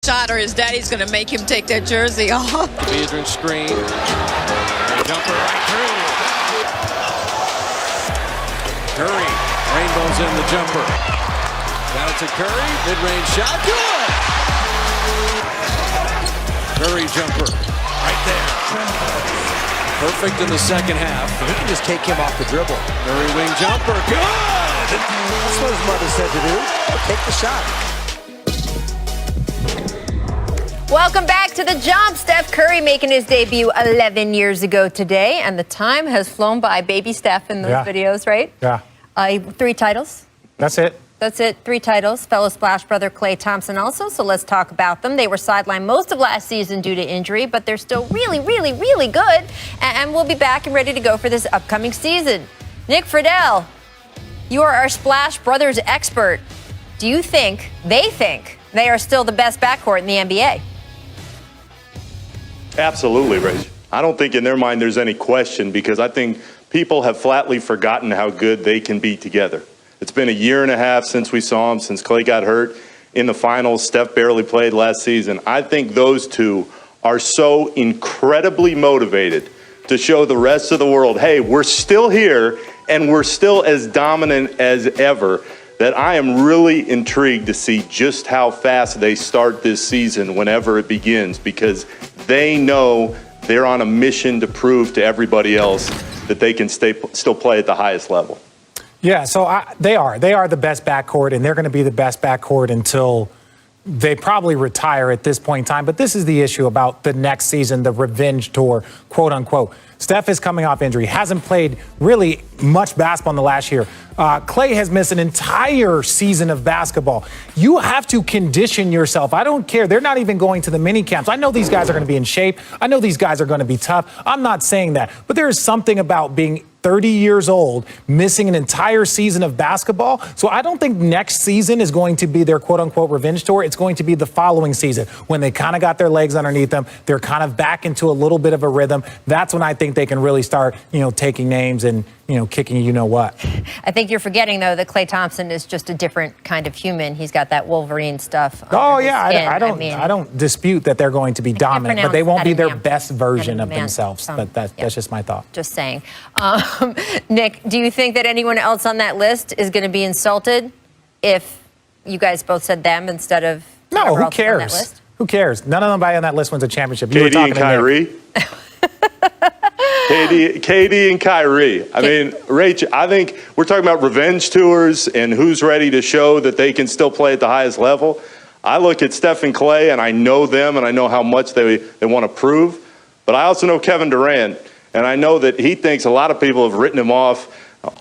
shot or his daddy's going to make him take that jersey off. Beadron screen. Jumper right through. Curry rainbows in the jumper. Down to Curry. Mid-range shot. Good! Curry jumper. Right there. Perfect in the second half. He can just take him off the dribble. Curry wing jumper. Good! That's what his mother said to do. Take the shot. Welcome back to The Jump. Steph Curry making his debut 11 years ago today, and the time has flown by. Baby Steph in those videos, right? Yeah. 3 titles. That's it. That's it, 3 titles. Fellow Splash brother Klay Thompson also, so let's talk about them. They were sidelined most of last season due to injury, but they're still really, really, really good, and we'll be back and ready to go for this upcoming season. Nick Friedel, you are our Splash Brothers expert. Do you think they are still the best backcourt in the NBA? Absolutely, Rach. I don't think in their mind there's any question, because I think people have flatly forgotten how good they can be together. It's been a year and a half since we saw them, since Klay got hurt in the finals. Steph barely played last season. I think those two are so incredibly motivated to show the rest of the world, hey, we're still here and we're still as dominant as ever, that I am really intrigued to see just how fast they start this season whenever it begins, because they know they're on a mission to prove to everybody else that they can still play at the highest level. Yeah, so they are the best backcourt, and they're going to be the best backcourt until they probably retire at this point in time. But this is the issue about the next season, the revenge tour, quote unquote. Steph is coming off injury, hasn't played really much basketball in the last year. Klay has missed an entire season of basketball. You have to condition yourself. I don't care. They're not even going to the mini camps. I know these guys are going to be in shape. I know these guys are going to be tough. I'm not saying that. But there is something about being 30 years old, missing an entire season of basketball. So I don't think next season is going to be their quote-unquote revenge tour. It's going to be the following season when they kind of got their legs underneath them. They're kind of back into a little bit of a rhythm. That's when I think they can really start, taking names and, kicking what. I think you're forgetting, though, that Klay Thompson is just a different kind of human. He's got that Wolverine stuff. Oh, yeah. I don't dispute that they're going to be dominant, but they won't be their best version of themselves. That's just my thought. Just saying. Nick, do you think that anyone else on that list is going to be insulted if you guys both said them instead of No, who else on that cares? list? Who cares? None of them on that list wins a championship. KD and Kyrie. KD and Kyrie. I mean, Rach, I think we're talking about revenge tours and who's ready to show that they can still play at the highest level. I look at Steph and Klay, and I know them, and I know how much they want to prove. But I also know Kevin Durant, and I know that he thinks a lot of people have written him off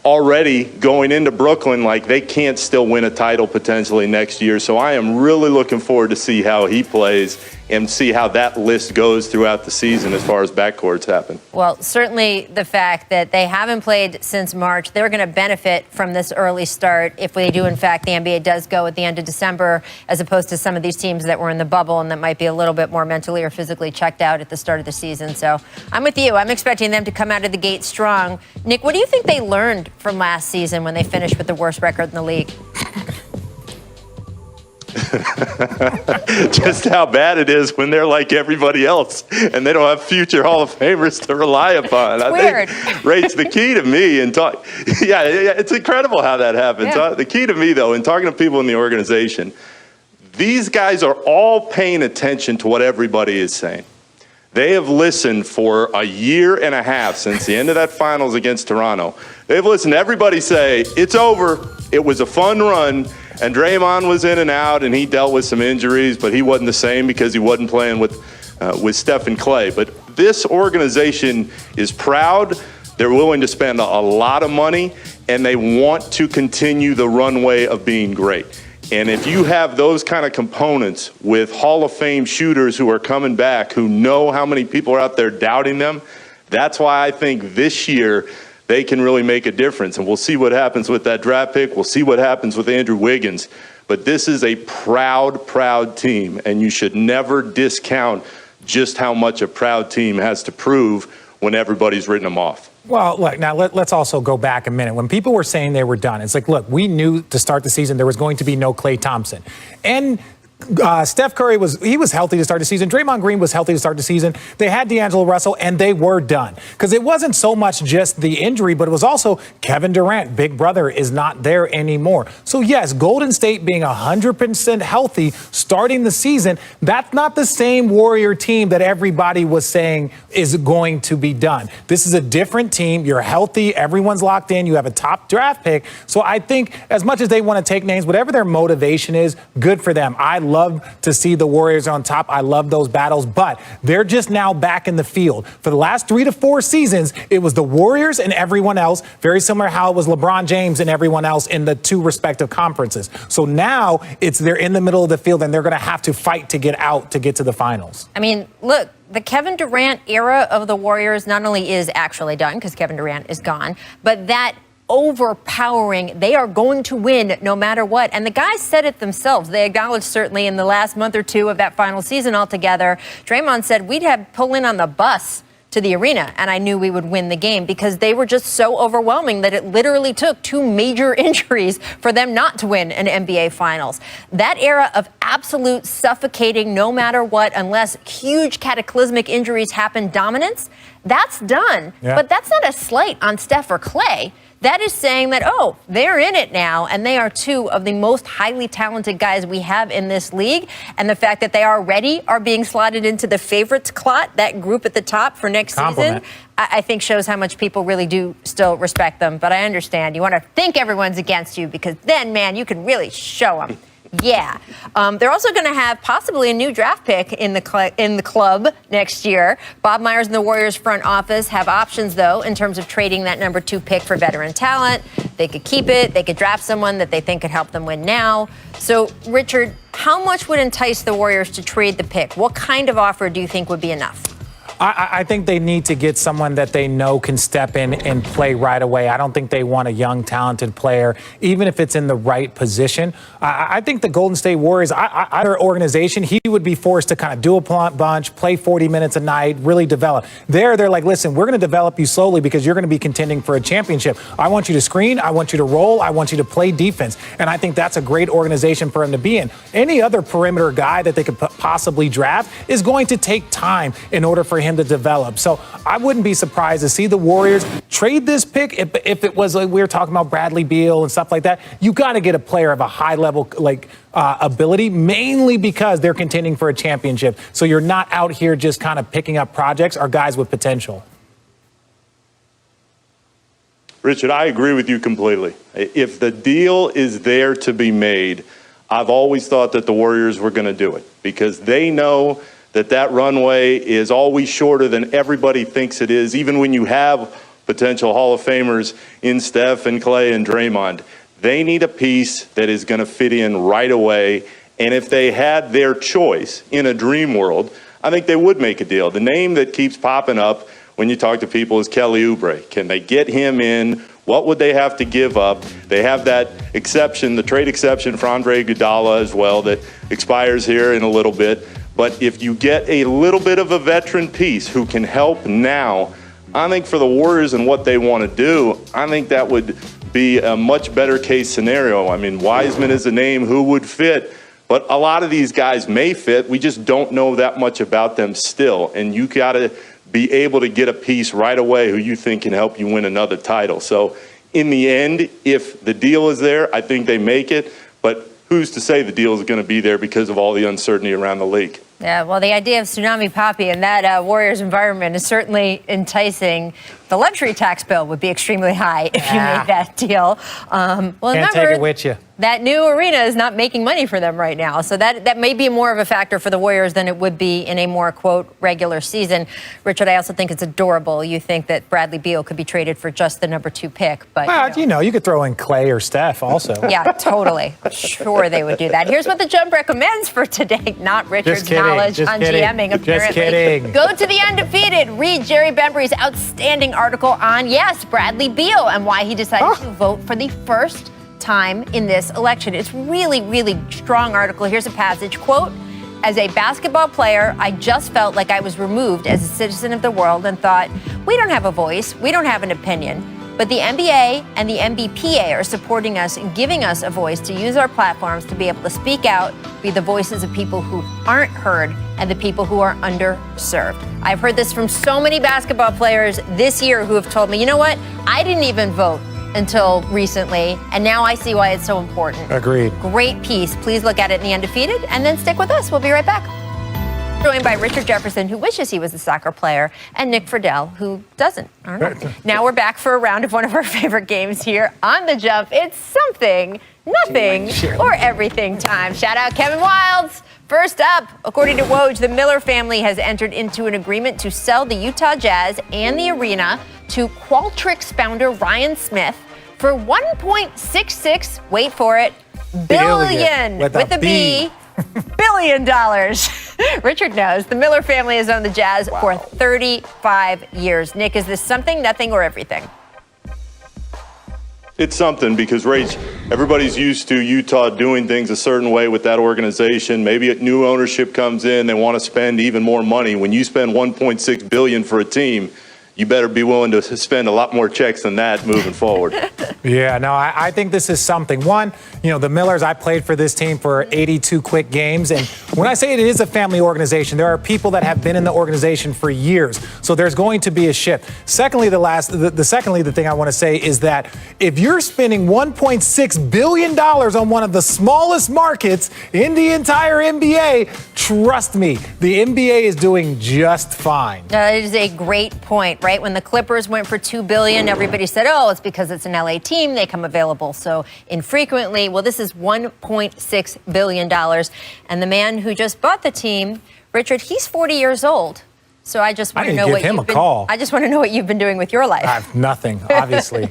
already going into Brooklyn like they can't still win a title potentially next year. So I am really looking forward to see how he plays and see how that list goes throughout the season as far as backcourts happen. Well, certainly the fact that they haven't played since March, they're going to benefit from this early start if they do, in fact, the NBA does go at the end of December, as opposed to some of these teams that were in the bubble and that might be a little bit more mentally or physically checked out at the start of the season. So I'm with you. I'm expecting them to come out of the gate strong. Nick, what do you think they learned from last season when they finished with the worst record in the league? Just how bad it is when they're like everybody else and they don't have future Hall of Famers to rely upon. It's weird. Rach, the key to me in talk, yeah, it's incredible how that happens. Yeah. The key to me, though, in talking to people in the organization, these guys are all paying attention to what everybody is saying. They have listened for a year and a half since the end of that finals against Toronto. They've listened to everybody say, it's over, it was a fun run, and Draymond was in and out, and he dealt with some injuries, but he wasn't the same because he wasn't playing with Steph and Klay. But this organization is proud. They're willing to spend a lot of money, and they want to continue the runway of being great. And if you have those kind of components with Hall of Fame shooters who are coming back, who know how many people are out there doubting them, that's why I think this year they can really make a difference. And we'll see what happens with that draft pick. We'll see what happens with Andrew Wiggins. But this is a proud, proud team, and you should never discount just how much a proud team has to prove when everybody's written them off. Well, look, now let's also go back a minute. When people were saying they were done, it's like, look, we knew to start the season there was going to be no Klay Thompson. And Steph Curry was healthy to start the season. Draymond Green was healthy to start the season. They had D'Angelo Russell, and they were done. Because it wasn't so much just the injury, but it was also Kevin Durant, big brother, is not there anymore. So, yes, Golden State being 100% healthy starting the season, that's not the same Warrior team that everybody was saying is going to be done. This is a different team. You're healthy. Everyone's locked in. You have a top draft pick. So I think as much as they want to take names, whatever their motivation is, good for them. I love to see the Warriors on top. I love those battles, but they're just now back in the field. For the last 3 to 4 seasons, it was the Warriors and everyone else, very similar how it was LeBron James and everyone else in the 2 respective conferences. So now they're in the middle of the field and they're going to have to fight to get out to get to the finals. I mean, look, the Kevin Durant era of the Warriors not only is actually done because Kevin Durant is gone, but that overpowering. They are going to win no matter what. And the guys said it themselves. They acknowledged certainly in the last month or 2 of that final season altogether. Draymond said we'd have pull in on the bus to the arena, and I knew we would win the game because they were just so overwhelming that it literally took 2 major injuries for them not to win an NBA Finals. That era of absolute suffocating no matter what, unless huge cataclysmic injuries happen, dominance, that's done. Yeah. But that's not a slight on Steph or Klay. That is saying that, oh, they're in it now, and they are 2 of the most highly talented guys we have in this league. And the fact that they already are being slotted into the favorites clot, that group at the top for next season, I think shows how much people really do still respect them. But I understand. You want to think everyone's against you because then, man, you can really show them. Yeah. They're also going to have possibly a new draft pick in the club next year. Bob Myers and the Warriors front office have options, though, in terms of trading that number 2 pick for veteran talent. They could keep it. They could draft someone that they think could help them win now. So, Richard, how much would entice the Warriors to trade the pick? What kind of offer do you think would be enough? I think they need to get someone that they know can step in and play right away. I don't think they want a young, talented player, even if it's in the right position. I think the Golden State Warriors, their organization, he would be forced to kind of do a bunch, play 40 minutes a night, really develop. They're like, listen, we're going to develop you slowly because you're going to be contending for a championship. I want you to screen. I want you to roll. I want you to play defense. And I think that's a great organization for him to be in. Any other perimeter guy that they could possibly draft is going to take time in order for him to develop. So I wouldn't be surprised to see the Warriors trade this pick if it was like we were talking about Bradley Beal and stuff like that. You got to get a player of a high level ability, mainly because they're contending for a championship. So you're not out here just kind of picking up projects or guys with potential. Richard, I agree with you completely. If the deal is there to be made, I've always thought that the Warriors were going to do it because they know that runway is always shorter than everybody thinks it is. Even when you have potential Hall of Famers in Steph and Klay and Draymond, they need a piece that is going to fit in right away. And if they had their choice in a dream world, I think they would make a deal. The name that keeps popping up when you talk to people is Kelly Oubre. Can they get him in? What would they have to give up? They have that exception, the trade exception for Andre Iguodala as well that expires here in a little bit. But if you get a little bit of a veteran piece who can help now, I think for the Warriors and what they want to do, I think that would be a much better case scenario. I mean, Wiseman is a name who would fit, but a lot of these guys may fit. We just don't know that much about them still. And you got to be able to get a piece right away who you think can help you win another title. So in the end, if the deal is there, I think they make it. But who's to say the deal is going to be there because of all the uncertainty around the league? Yeah, well, the idea of Tsunami Papi in that Warriors environment is certainly enticing. The luxury tax bill would be extremely high if you made that deal. Well, Can't take it with you. That new arena is not making money for them right now. So that may be more of a factor for the Warriors than it would be in a more, quote, regular season. Richard, I also think it's adorable. You think that Bradley Beal could be traded for just the number 2 pick. But well, you could throw in Klay or Steph also. Yeah, totally. Sure they would do that. Here's what the Jump recommends for today. Not Richard's knowledge on GMing, apparently. Just kidding. Go to The Undefeated. Read Jerry Bembry's outstanding article on, yes, Bradley Beal and why he decided to vote for the first time in this election. It's really, really strong article. Here's a passage, quote, "As a basketball player, I just felt like I was removed as a citizen of the world and thought, we don't have a voice, we don't have an opinion. But the NBA and the NBPA are supporting us and giving us a voice to use our platforms to be able to speak out, be the voices of people who aren't heard and the people who are underserved. I've heard this from so many basketball players this year who have told me, you know what, I didn't even vote until recently, and now I see why it's so important. Agreed. Great piece. Please look at it in The Undefeated, and then stick with us. We'll be right back. Joined by Richard Jefferson, who wishes he was a soccer player, and Nick Friedel, who doesn't. All right. Now we're back for a round of one of our favorite games here on The Jump. It's something, nothing, or everything time. Shout out Kevin Wildes. First up, according to Woj, the Miller family has entered into an agreement to sell the Utah Jazz and the arena to Qualtrics founder Ryan Smith for $1.66, wait for it, billion with a B. $1 billion. Richard knows the Miller family has owned the Jazz for 35 years. Nick, is this something, nothing, or everything? It's something because, Rach, everybody's used to Utah doing things a certain way with that organization. Maybe a new ownership comes in, they want to spend even more money. When you spend $1.6 billion for a team, you better be willing to spend a lot more checks than that moving forward. Yeah, no, I think this is something. One, you know, the Millers, I played for this team for 82 quick games. And when I say it is a family organization, there are people that have been in the organization for years. So there's going to be a shift. Secondly, the thing I want to say is that if you're spending $1.6 billion on one of the smallest markets in the entire NBA, trust me, the NBA is doing just fine. That is a great point, right? When the Clippers went for $2 billion, everybody said, oh, it's because it's an LA team. They come available so infrequently. Well, this is $1.6 billion. And the man who just bought the team, Richard, he's 40 years old. So I just want to know what you've been, I just want to know what you've been doing with your life. I have nothing, obviously.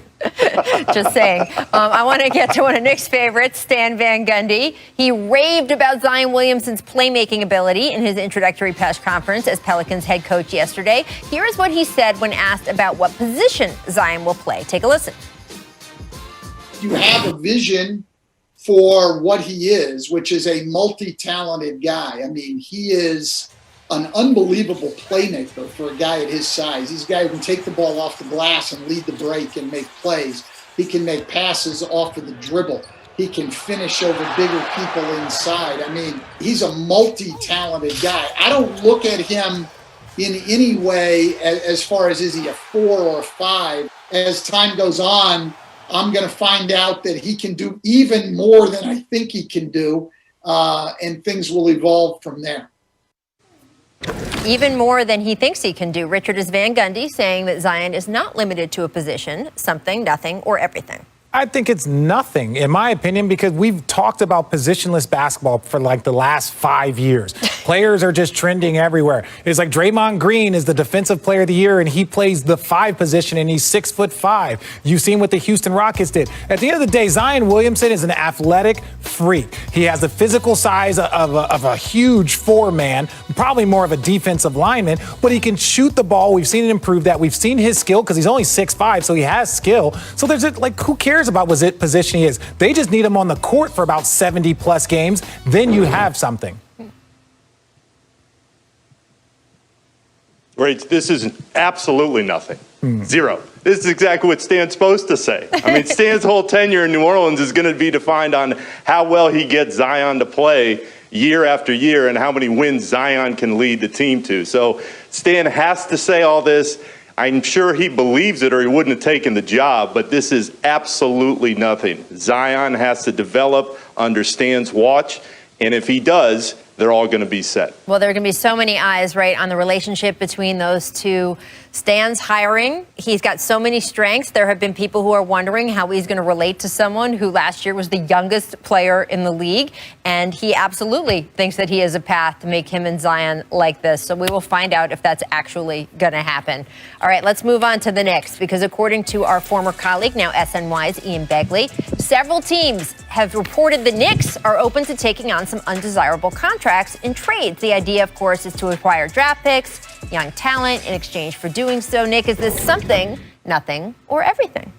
Just saying. I want to get to one of Nick's favorites, Stan Van Gundy. He raved about Zion Williamson's playmaking ability in his introductory press conference as Pelicans head coach yesterday. Here is what he said when asked about what position Zion will play. Take a listen. You have a vision for what he is, which is a multi-talented guy. I mean, he is an unbelievable playmaker for a guy at his size. He's a guy who can take the ball off the glass and lead the break and make plays. He can make passes off of the dribble. He can finish over bigger people inside. I mean, he's a multi-talented guy. I don't look at him in any way as far as is he a 4 or a 5. As time goes on, I'm going to find out that he can do even more than I think he can do, and things will evolve from there. Even more than he thinks he can do. Richard, is Van Gundy saying that Zion is not limited to a position, something, nothing, or everything? I think it's nothing, in my opinion, because we've talked about positionless basketball for like the last 5 years. Players are just trending everywhere. It's like Draymond Green is the defensive player of the year, and he plays the 5 position, and he's 6'5". You've seen what the Houston Rockets did. At the end of the day, Zion Williamson is an athletic freak. He has the physical size of a huge 4-man, probably more of a defensive lineman, but he can shoot the ball. We've seen it improve that. We've seen his skill because he's only 6'5", so he has skill. So there's like, who cares about what position he is? They just need him on the court for about 70+ games. Then you have something. Right, this is absolutely nothing. Zero. This is exactly what Stan's supposed to say. I mean, Stan's whole tenure in New Orleans is going to be defined on how well he gets Zion to play year after year and how many wins Zion can lead the team to. So Stan has to say all this. I'm sure he believes it or he wouldn't have taken the job, but this is absolutely nothing. Zion has to develop, understands watch, and if he does, they're all going to be set. Well, there are going to be so many eyes, right, on the relationship between those two. Stan's hiring. He's got so many strengths. There have been people who are wondering how he's going to relate to someone who last year was the youngest player in the league. And he absolutely thinks that he has a path to make him and Zion like this. So we will find out if that's actually going to happen. All right, let's move on to the Knicks, because according to our former colleague, now SNY's Ian Begley, several teams have reported the Knicks are open to taking on some undesirable contracts in trades. The idea, of course, is to acquire draft picks, young talent in exchange for doing so. Nick, is this something, nothing, or everything?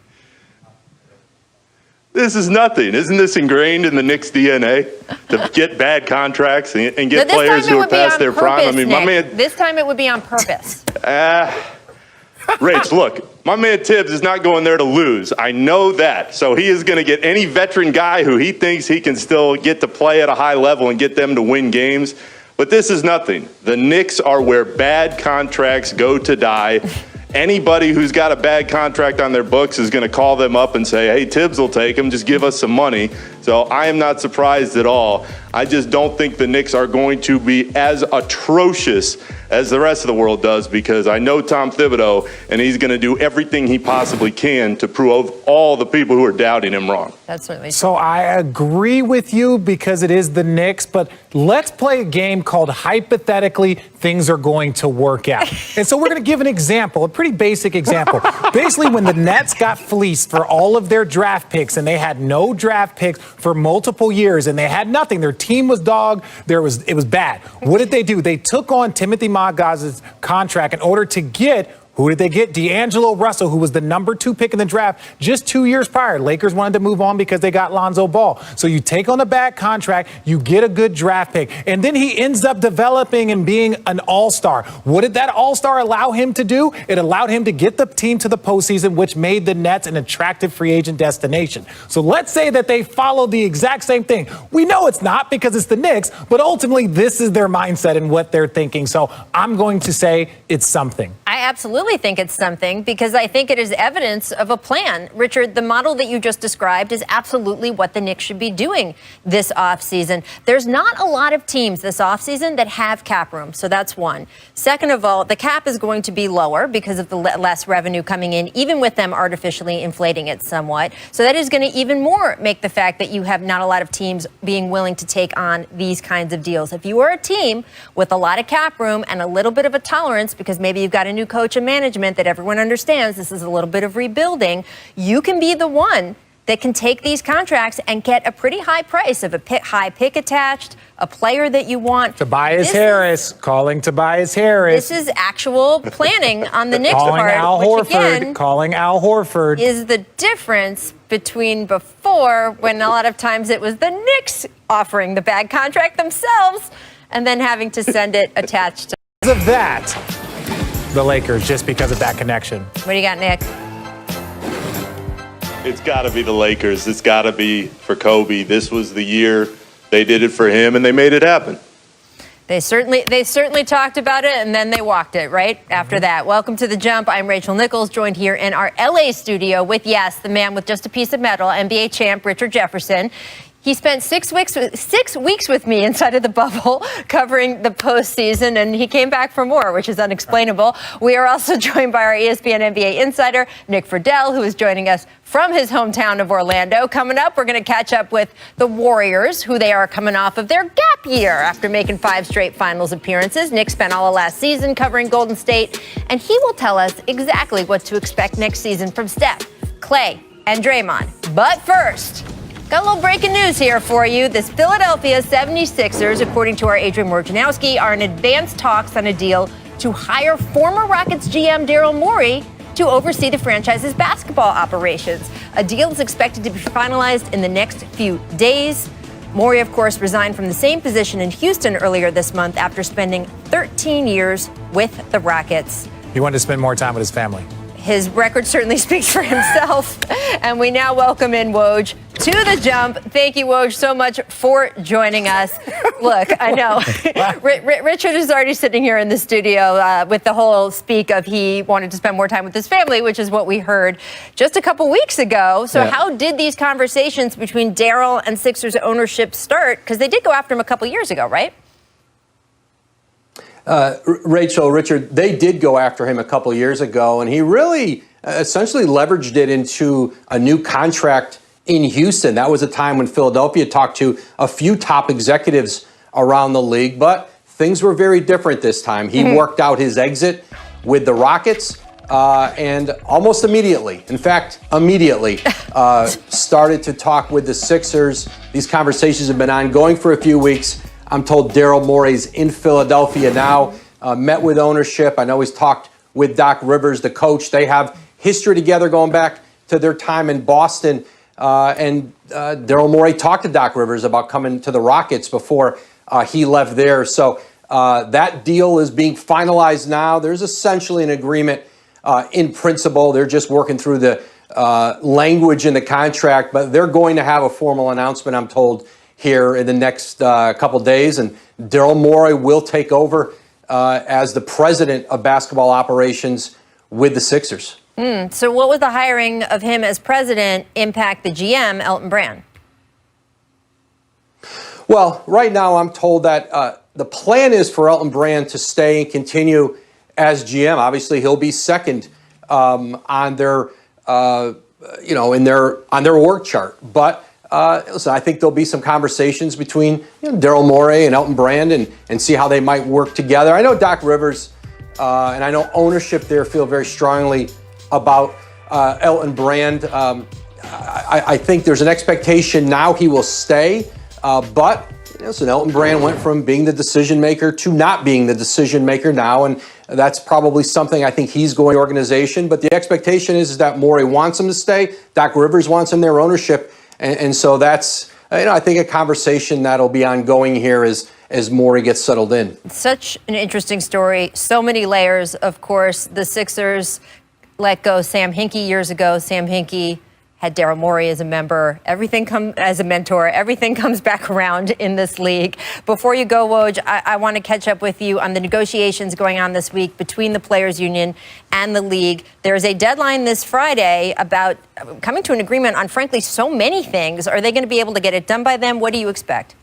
This is nothing. Isn't this ingrained in the Knicks DNA to get bad contracts and get players who are past their prime? I mean, Nick. My man. This time it would be on purpose. Rach, look, my man Tibbs is not going there to lose. I know that. So he is going to get any veteran guy who he thinks he can still get to play at a high level and get them to win games. But this is nothing. The Knicks are where bad contracts go to die. Anybody who's got a bad contract on their books is going to call them up and say, hey, Tibbs will take him, just give us some money. So I am not surprised at all. I just don't think the Knicks are going to be as atrocious as the rest of the world does, because I know Tom Thibodeau, and he's going to do everything he possibly can to prove all the people who are doubting him wrong. That's certainly true. So I agree with you because it is the Knicks, but let's play a game called hypothetically things are going to work out. And so we're going to give an example, a pretty basic example. Basically, when the Nets got fleeced for all of their draft picks and they had no draft picks for multiple years and they had nothing, their team was dog, it was bad. What did they do? They took on Timothy Mogaz's contract in order to get, who did they get? D'Angelo Russell, who was the number 2 pick in the draft just 2 years prior. Lakers wanted to move on because they got Lonzo Ball. So you take on a bad contract, you get a good draft pick, and then he ends up developing and being an all-star. What did that all-star allow him to do? It allowed him to get the team to the postseason, which made the Nets an attractive free agent destination. So let's say that they followed the exact same thing. We know it's not because it's the Knicks, but ultimately this is their mindset and what they're thinking. So I'm going to say it's something. I absolutely think it's something because I think it is evidence of a plan. Richard, the model that you just described is absolutely what the Knicks should be doing this offseason. There's not a lot of teams this offseason that have cap room, so that's one. Second of all, the cap is going to be lower because of the less revenue coming in, even with them artificially inflating it somewhat. So that is going to even more make the fact that you have not a lot of teams being willing to take on these kinds of deals. If you are a team with a lot of cap room and a little bit of a tolerance because maybe you've got a new coach and management that everyone understands this is a little bit of rebuilding, you can be the one that can take these contracts and get a pretty high price of a high pick attached, a player that you want. Tobias Harris, calling Tobias Harris. This is actual planning on the Knicks calling part, Al which Horford, again, calling Al Horford. Is the difference between before, when a lot of times it was the Knicks offering the bad contract themselves and then having to send it attached to. Because of that, the Lakers, just because of that connection. What do you got, Nick? It's got to be the Lakers. It's got to be for Kobe. This was the year they did it for him, and they made it happen. They certainly talked about it, and then they walked it right after that. Welcome to The Jump. I'm Rachel Nichols, joined here in our L.A. studio with, yes, the man with just a piece of metal, NBA champ Richard Jefferson. He spent 6 weeks with me inside of the bubble covering the postseason, and he came back for more, which is unexplainable. We are also joined by our ESPN NBA insider, Nick Friedel, who is joining us from his hometown of Orlando. Coming up, we're going to catch up with the Warriors, who they are coming off of their gap year after making 5 straight finals appearances. Nick spent all of last season covering Golden State, and he will tell us exactly what to expect next season from Steph, Klay, and Draymond. But first, got a little breaking news here for you. This Philadelphia 76ers, according to our Adrian Wojnarowski, are in advanced talks on a deal to hire former Rockets GM Daryl Morey to oversee the franchise's basketball operations. A deal is expected to be finalized in the next few days. Morey, of course, resigned from the same position in Houston earlier this month after spending 13 years with the Rockets. He wanted to spend more time with his family. His record certainly speaks for himself. And we now welcome in Woj to The Jump. Thank you, Woj, so much for joining us. Look, I know Richard is already sitting here in the studio with the whole speak of he wanted to spend more time with his family, which is what we heard just a couple weeks ago. So how did these conversations between Daryl and Sixers ownership start? Because they did go after him a couple years ago, right? Rachel, Richard, they did go after him a couple years ago, and he really essentially leveraged it into a new contract in Houston. That was a time when Philadelphia talked to a few top executives around the league, but things were very different this time. He worked out his exit with the Rockets and almost immediately, in fact, immediately, started to talk with the Sixers. These conversations have been ongoing for a few weeks. I'm told Daryl Morey's in Philadelphia now, met with ownership. I know he's talked with Doc Rivers, the coach. They have history together going back to their time in Boston. And Daryl Morey talked to Doc Rivers about coming to the Rockets before he left there. So that deal is being finalized now. There's essentially an agreement in principle. They're just working through the language in the contract, but they're going to have a formal announcement, I'm told, here in the next couple days. And Daryl Morey will take over as the president of basketball operations with the Sixers. So what would the hiring of him as president impact the GM, Elton Brand? Well, right now I'm told that the plan is for Elton Brand to stay and continue as GM. Obviously, he'll be second on their, on their org chart. But listen, I think there'll be some conversations between Daryl Morey and Elton Brand and see how they might work together. I know Doc Rivers and I know ownership there feel very strongly about Elton Brand. I think there's an expectation now he will stay, but listen, Elton Brand went from being the decision maker to not being the decision maker now, and that's probably something I think he's going to the organization. But the expectation is that Morey wants him to stay. Doc Rivers wants him their ownership, and so that's I think a conversation that'll be ongoing here as Morey gets settled in. Such an interesting story. So many layers. Of course, the Sixers let go Sam Hinkie years ago. Sam Hinkie had Daryl Morey as a member. As a mentor. Everything comes back around in this league. Before you go, Woj, I want to catch up with you on the negotiations going on this week between the Players Union and the league. There is a deadline this Friday about coming to an agreement on, frankly, so many things. Are they going to be able to get it done by then? What do you expect?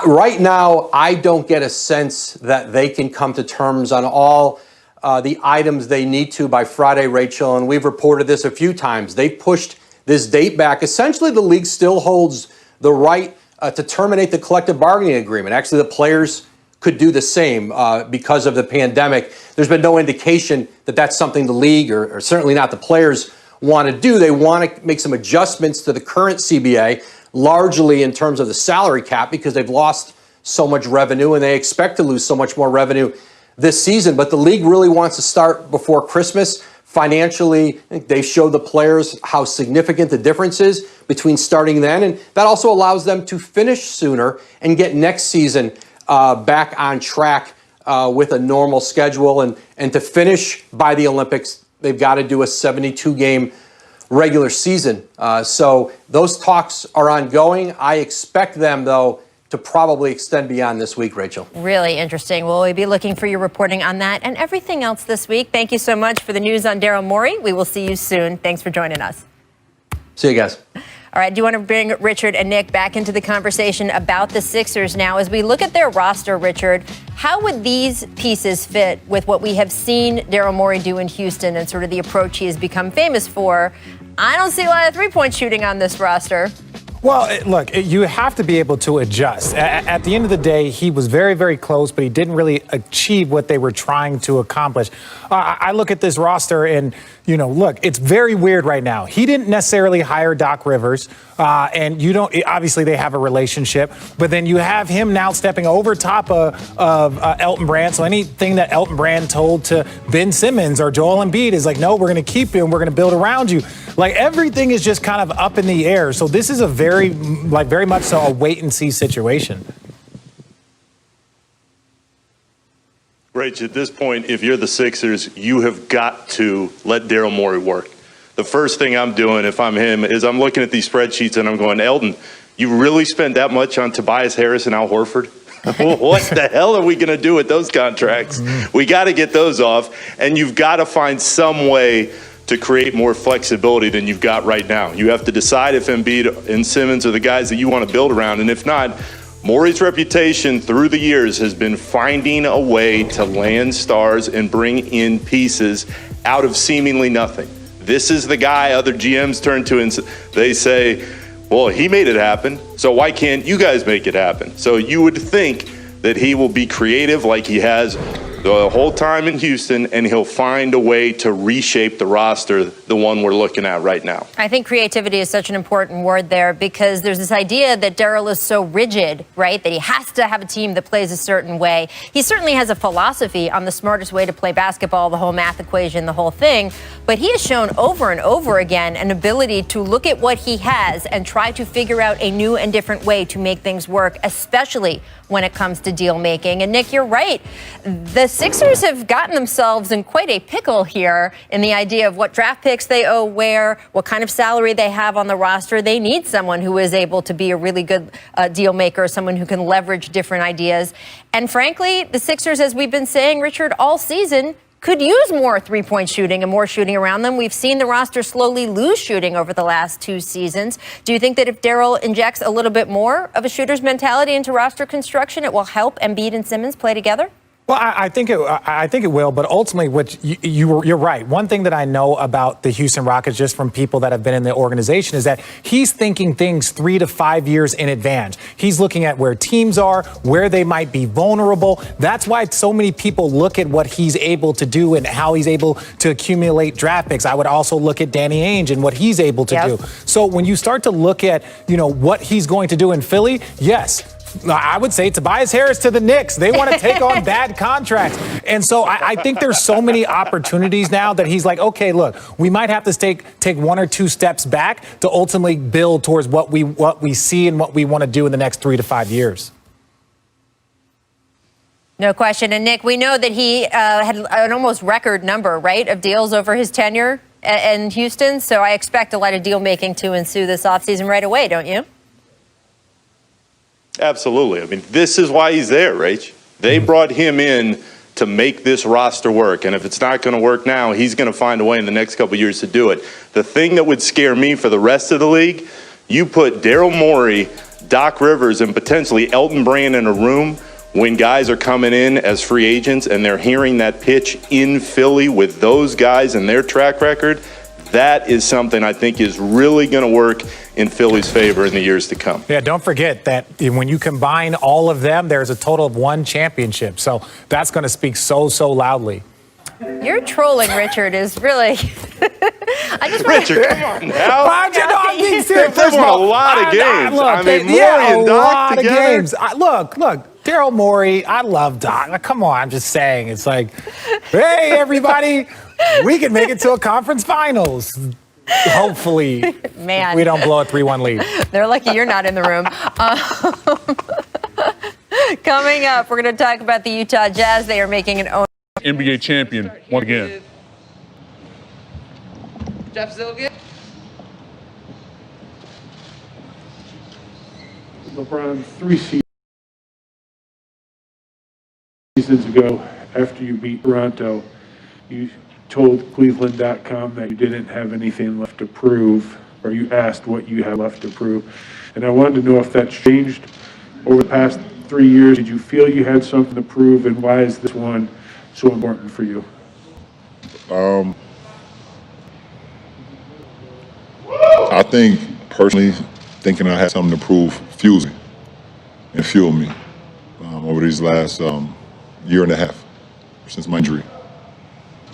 Right now, I don't get a sense that they can come to terms on all the items they need to by Friday, Rachel, and we've reported this a few times. They pushed this date back. Essentially, the league still holds the right to terminate the collective bargaining agreement. Actually, the players could do the same because of the pandemic. There's been no indication that that's something the league, or certainly not the players, want to do. They want to make some adjustments to the current CBA, largely in terms of the salary cap, because they've lost so much revenue and they expect to lose so much more revenue this season. But the league really wants to start before Christmas. Financially, I think they showed the players how significant the difference is between starting then, and that also allows them to finish sooner and get next season back on track with a normal schedule. And to finish by the Olympics, they've got to do a 72-game regular season. So those talks are ongoing. I expect them, though, to probably extend beyond this week, Rachel. Really interesting. Well, we'll be looking for your reporting on that and everything else this week. Thank you so much for the news on Daryl Morey. We will see you soon. Thanks for joining us. See you guys. All right, do you want to bring Richard and Nick back into the conversation about the Sixers now? As we look at their roster, Richard, how would these pieces fit with what we have seen Daryl Morey do in Houston and sort of the approach he has become famous for? I don't see a lot of three-point shooting on this roster. Well, look, you have to be able to adjust. At the end of the day, he was very, very close, but he didn't really achieve what they were trying to accomplish. I look at this roster and, look, it's very weird right now. He didn't necessarily hire Doc Rivers, and obviously they have a relationship, but then you have him now stepping over top of Elton Brand. So anything that Elton Brand told to Ben Simmons or Joel Embiid is like, no, we're going to keep you and we're going to build around you. Like, everything is just kind of up in the air. So this is a very much so a wait-and-see situation. Rach, at this point, if you're the Sixers, you have got to let Daryl Morey work. The first thing I'm doing, if I'm him, is I'm looking at these spreadsheets and I'm going, Elton, you really spent that much on Tobias Harris and Al Horford? What the hell are we going to do with those contracts? We got to get those off, and you've got to find some way to create more flexibility than you've got right now. You have to decide if Embiid and Simmons are the guys that you want to build around, and if not, Morey's reputation through the years has been finding a way to land stars and bring in pieces out of seemingly nothing. This is the guy other GMs turn to and they say, well, he made it happen, so why can't you guys make it happen? So you would think that he will be creative like he has the whole time in Houston, and he'll find a way to reshape the roster, the one we're looking at right now. I think creativity is such an important word there, because there's this idea that Daryl is so rigid, right, that he has to have a team that plays a certain way. He certainly has a philosophy on the smartest way to play basketball, the whole math equation, the whole thing. But he has shown over and over again an ability to look at what he has and try to figure out a new and different way to make things work, especially when it comes to deal making. And Nick, you're right. The Sixers have gotten themselves in quite a pickle here in the idea of what draft picks they owe where, what kind of salary they have on the roster. They need someone who is able to be a really good deal maker, someone who can leverage different ideas. And frankly, the Sixers, as we've been saying, Richard, all season, could use more three-point shooting and more shooting around them. We've seen the roster slowly lose shooting over the last 2 seasons. Do you think that if Daryl injects a little bit more of a shooter's mentality into roster construction, it will help Embiid and Simmons play together? Well, I think it will, but ultimately, you're right. One thing that I know about the Houston Rockets, just from people that have been in the organization, is that he's thinking things 3 to 5 years in advance. He's looking at where teams are, where they might be vulnerable. That's why so many people look at what he's able to do and how he's able to accumulate draft picks. I would also look at Danny Ainge and what he's able to do. So when you start to look at, what he's going to do in Philly, yes, I would say Tobias Harris to the Knicks. They want to take on bad contracts. And so I think there's so many opportunities now that he's like, okay, look, we might have to take 1 or 2 steps back to ultimately build towards what we see and what we want to do in the next 3 to 5 years. No question. And Nick, we know that he had an almost record number, right, of deals over his tenure in Houston. So I expect a lot of deal making to ensue this offseason right away, don't you? Absolutely. I mean, this is why he's there, Rach. They brought him in to make this roster work. And if it's not going to work now, he's going to find a way in the next couple of years to do it. The thing that would scare me for the rest of the league, you put Daryl Morey, Doc Rivers, and potentially Elton Brand in a room when guys are coming in as free agents and they're hearing that pitch in Philly with those guys and their track record. That is something I think is really going to work in Philly's favor in the years to come. Yeah, don't forget that when you combine all of them, there's a total of 1 championship. So that's going to speak so loudly. Your trolling, Richard, is really... I just want Richard, come on now. I'm being serious. They've won a lot of games. Morey and Doc together. Games. Look, Daryl Morey, I love Doc. Come on, I'm just saying. It's like, hey, everybody, we can make it to a conference finals. Hopefully, Man. We don't blow a 3-1 lead. They're lucky you're not in the room. Coming up, we're going to talk about the Utah Jazz. They are making an own NBA champion once again. Jefferson. LeBron, 3 seasons ago, after you beat Toronto, you told Cleveland.com that you didn't have anything left to prove, or you asked what you had left to prove. And I wanted to know if that's changed over the past 3 years. Did you feel you had something to prove, and why is this one so important for you? I think, personally, thinking I had something to prove fuels me and fueled me over these last year and a half since my injury.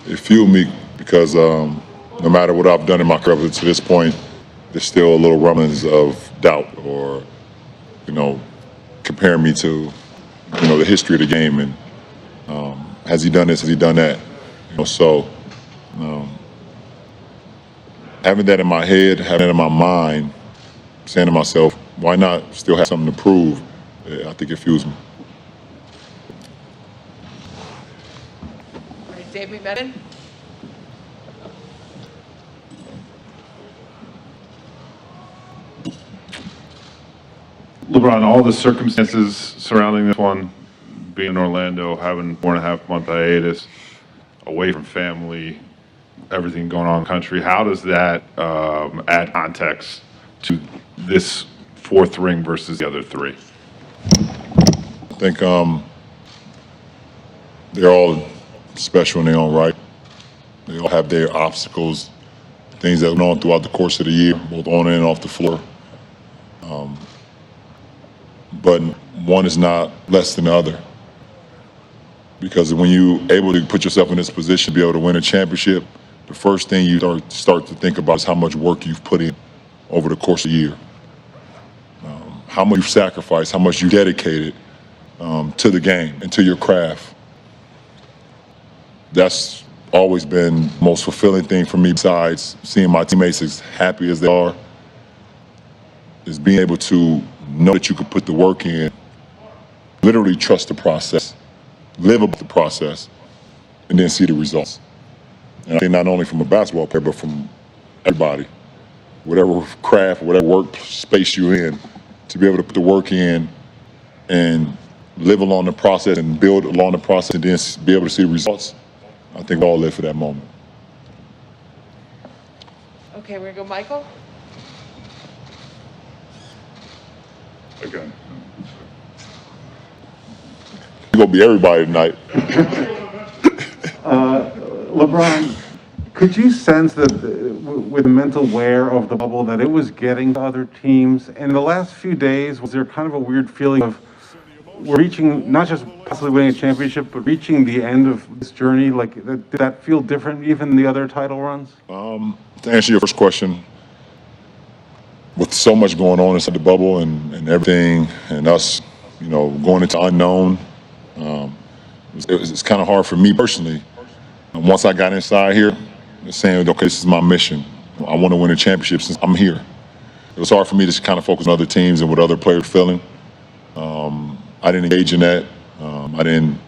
It fueled me because no matter what I've done in my career to this point, there's still a little rumblings of doubt or, comparing me to, the history of the game and has he done this, has he done that? Having that in my head, having it in my mind, saying to myself, why not still have something to prove? I think it fuels me. Dave McMenamin. LeBron, all the circumstances surrounding this one, being in Orlando, having 4.5-month hiatus, away from family, everything going on in the country, how does that add context to this 4th ring versus the other 3? I think they're all special in their own right. They all have their obstacles, things that went on throughout the course of the year, both on and off the floor. But one is not less than the other. Because when you're able to put yourself in this position to be able to win a championship, the first thing you start to think about is how much work you've put in over the course of the year. How much you've sacrificed, how much you dedicated to the game and to your craft. That's always been the most fulfilling thing for me, besides seeing my teammates as happy as they are, is being able to know that you can put the work in literally trust the process, live up the process, and then see the results. And I think not only from a basketball player, but from everybody, whatever craft, whatever work space you're in, to be able to put the work in and live along the process and build along the process and then be able to see the results. I think we all live for that moment. Okay, we're gonna go Michael. Okay. It's gonna be everybody tonight. LeBron, could you sense that with the mental wear of the bubble that it was getting to other teams? And in the last few days, was there kind of a weird feeling of we're reaching, not just possibly winning a championship, but reaching the end of this journey? Like, did that feel different even the other title runs? To answer your first question, with so much going on inside the bubble and everything, and us, going into unknown, it's kind of hard for me personally. And once I got inside here, saying, okay, this is my mission. I want to win a championship since I'm here. It was hard for me to kind of focus on other teams and what other players were feeling. I didn't engage in that. I didn't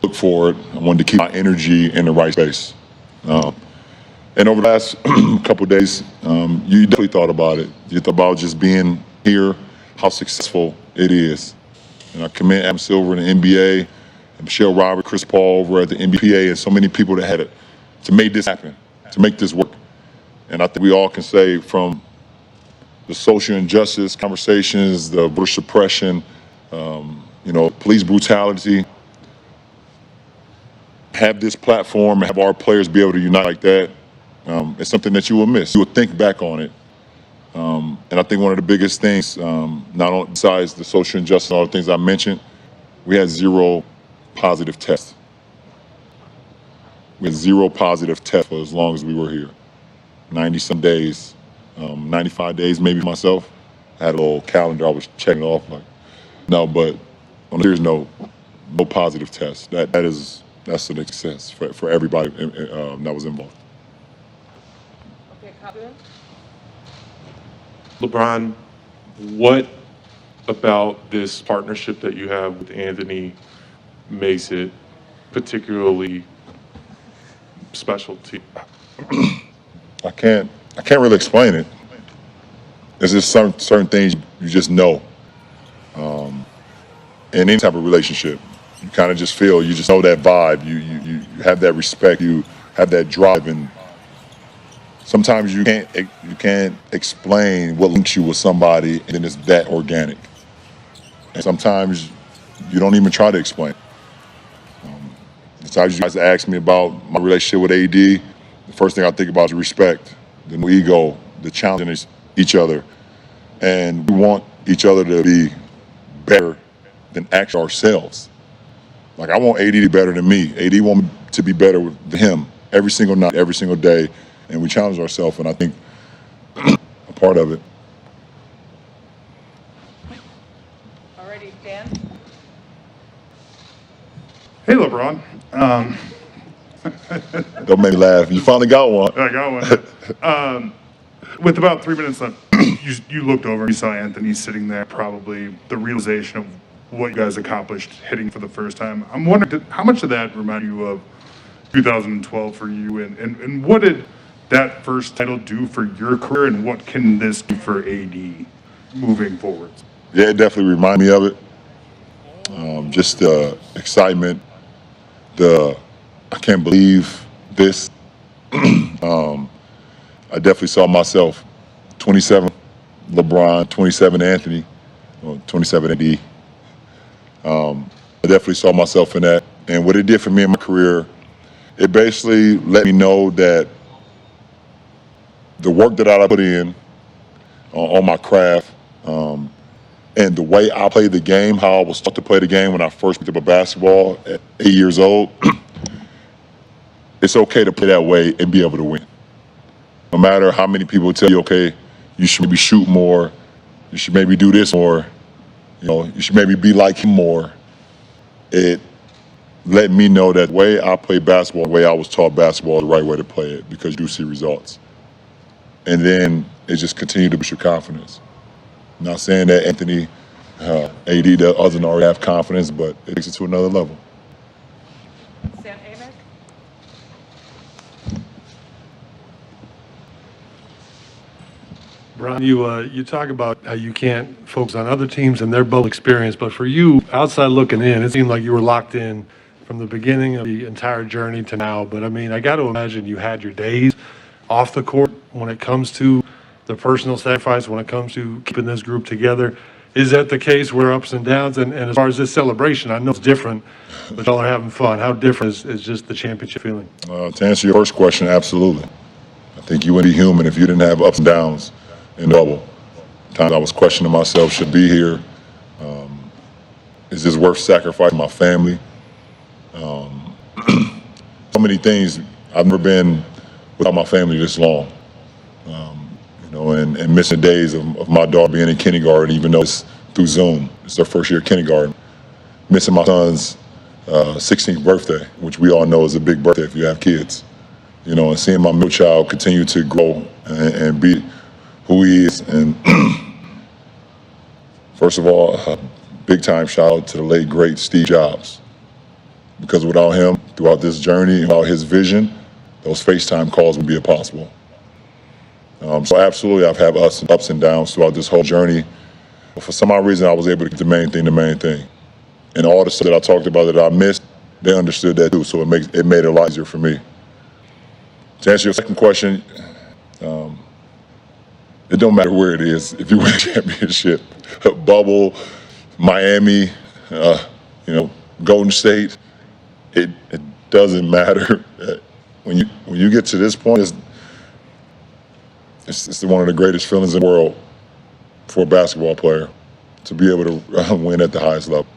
look for it. I wanted to keep my energy in the right space. And over the last couple of days, you definitely thought about it. You thought about just being here, how successful it is. And I commend Adam Silver in the NBA, and Michelle Robert, Chris Paul over at the NBPA, and so many people that had it to make this happen, to make this work. And I think we all can say, from the social injustice conversations, the voter suppression, police brutality, have this platform and have our players be able to unite like that, it's something that you will miss. You will think back on it. And I think one of the biggest things, not only besides the social injustice and all the things I mentioned, we had 0 positive tests. We had 0 positive tests for as long as we were here. 90-some days, 95 days maybe myself. I had a little calendar I was checking off. No, but there's no positive tests. That's a success for everybody that was involved. Okay, Cobden. LeBron, what about this partnership that you have with Anthony makes it particularly special to you? I can't really explain it. There's just certain things you just know. In any type of relationship, you kind of just feel, you just know that vibe. You have that respect. You have that drive, and sometimes you can't explain what links you with somebody, and then it's that organic. And sometimes you don't even try to explain. Sometimes you guys ask me about my relationship with AD. The first thing I think about is respect, the no ego, the challenging each other, and we want each other to be better than actually ourselves. Like, I want AD to be better than me. AD want me to be better than him every single night, every single day, and we challenge ourselves, and I think a part of it. Alrighty, Dan. Hey, LeBron. Don't make me laugh. You finally got one. I got one. With about 3 minutes left, you looked over, you saw Anthony sitting there, probably the realization of what you guys accomplished hitting for the first time. I'm wondering, how much did that remind you of 2012 for you, and what did that first title do for your career, and what can this do for AD moving forward? Yeah, it definitely reminded me of it. Just the excitement, I can't believe this. I definitely saw myself 27 LeBron, 27 Anthony, 27 AD. I definitely saw myself in that. And what it did for me in my career, it basically let me know that the work that I put in on my craft, and the way I played the game, how I was taught to play the game when I first picked up a basketball at 8 years old, it's okay to play that way and be able to win. No matter how many people tell you, okay, you should maybe shoot more, you should maybe do this more, you should maybe be like him more. It let me know that the way I play basketball, the way I was taught basketball is the right way to play it, because you do see results. And then it just continued to boost your confidence. Not saying that Anthony AD doesn't already have confidence, but it takes it to another level. Sam Amick. Bron, you talk about how you can't focus on other teams and their bubble experience, but for you, outside looking in, it seemed like you were locked in from the beginning of the entire journey to now. But I mean, I got to imagine you had your days off the court when it comes to the personal sacrifice, when it comes to keeping this group together. Is that the case where ups and downs? And as far as this celebration, I know it's different, but y'all are having fun. How different is just the championship feeling? To answer your first question, absolutely. I think you wouldn't be human if you didn't have ups and downs in the bubble. Times I was questioning myself, should I be here? Is this worth sacrificing my family? So many things. I've never been without my family this long. And missing days of my daughter being in kindergarten, even though it's through Zoom. It's their first year of kindergarten. Missing my son's 16th birthday, which we all know is a big birthday if you have kids. And seeing my middle child continue to grow and be who he is. And first of all, big time shout out to the late, great Steve Jobs. Because without him, throughout this journey, without his vision, those FaceTime calls would be impossible. So absolutely, I've had ups and downs throughout this whole journey. But for some odd reason, I was able to get the main thing. And all the stuff that I talked about that I missed, they understood that too. So it made it a lot easier for me. To answer your second question, it don't matter where it is. If you win a championship, bubble, Miami, Golden State, it doesn't matter. When you get to this point, it's one of the greatest feelings in the world for a basketball player to be able to win at the highest level.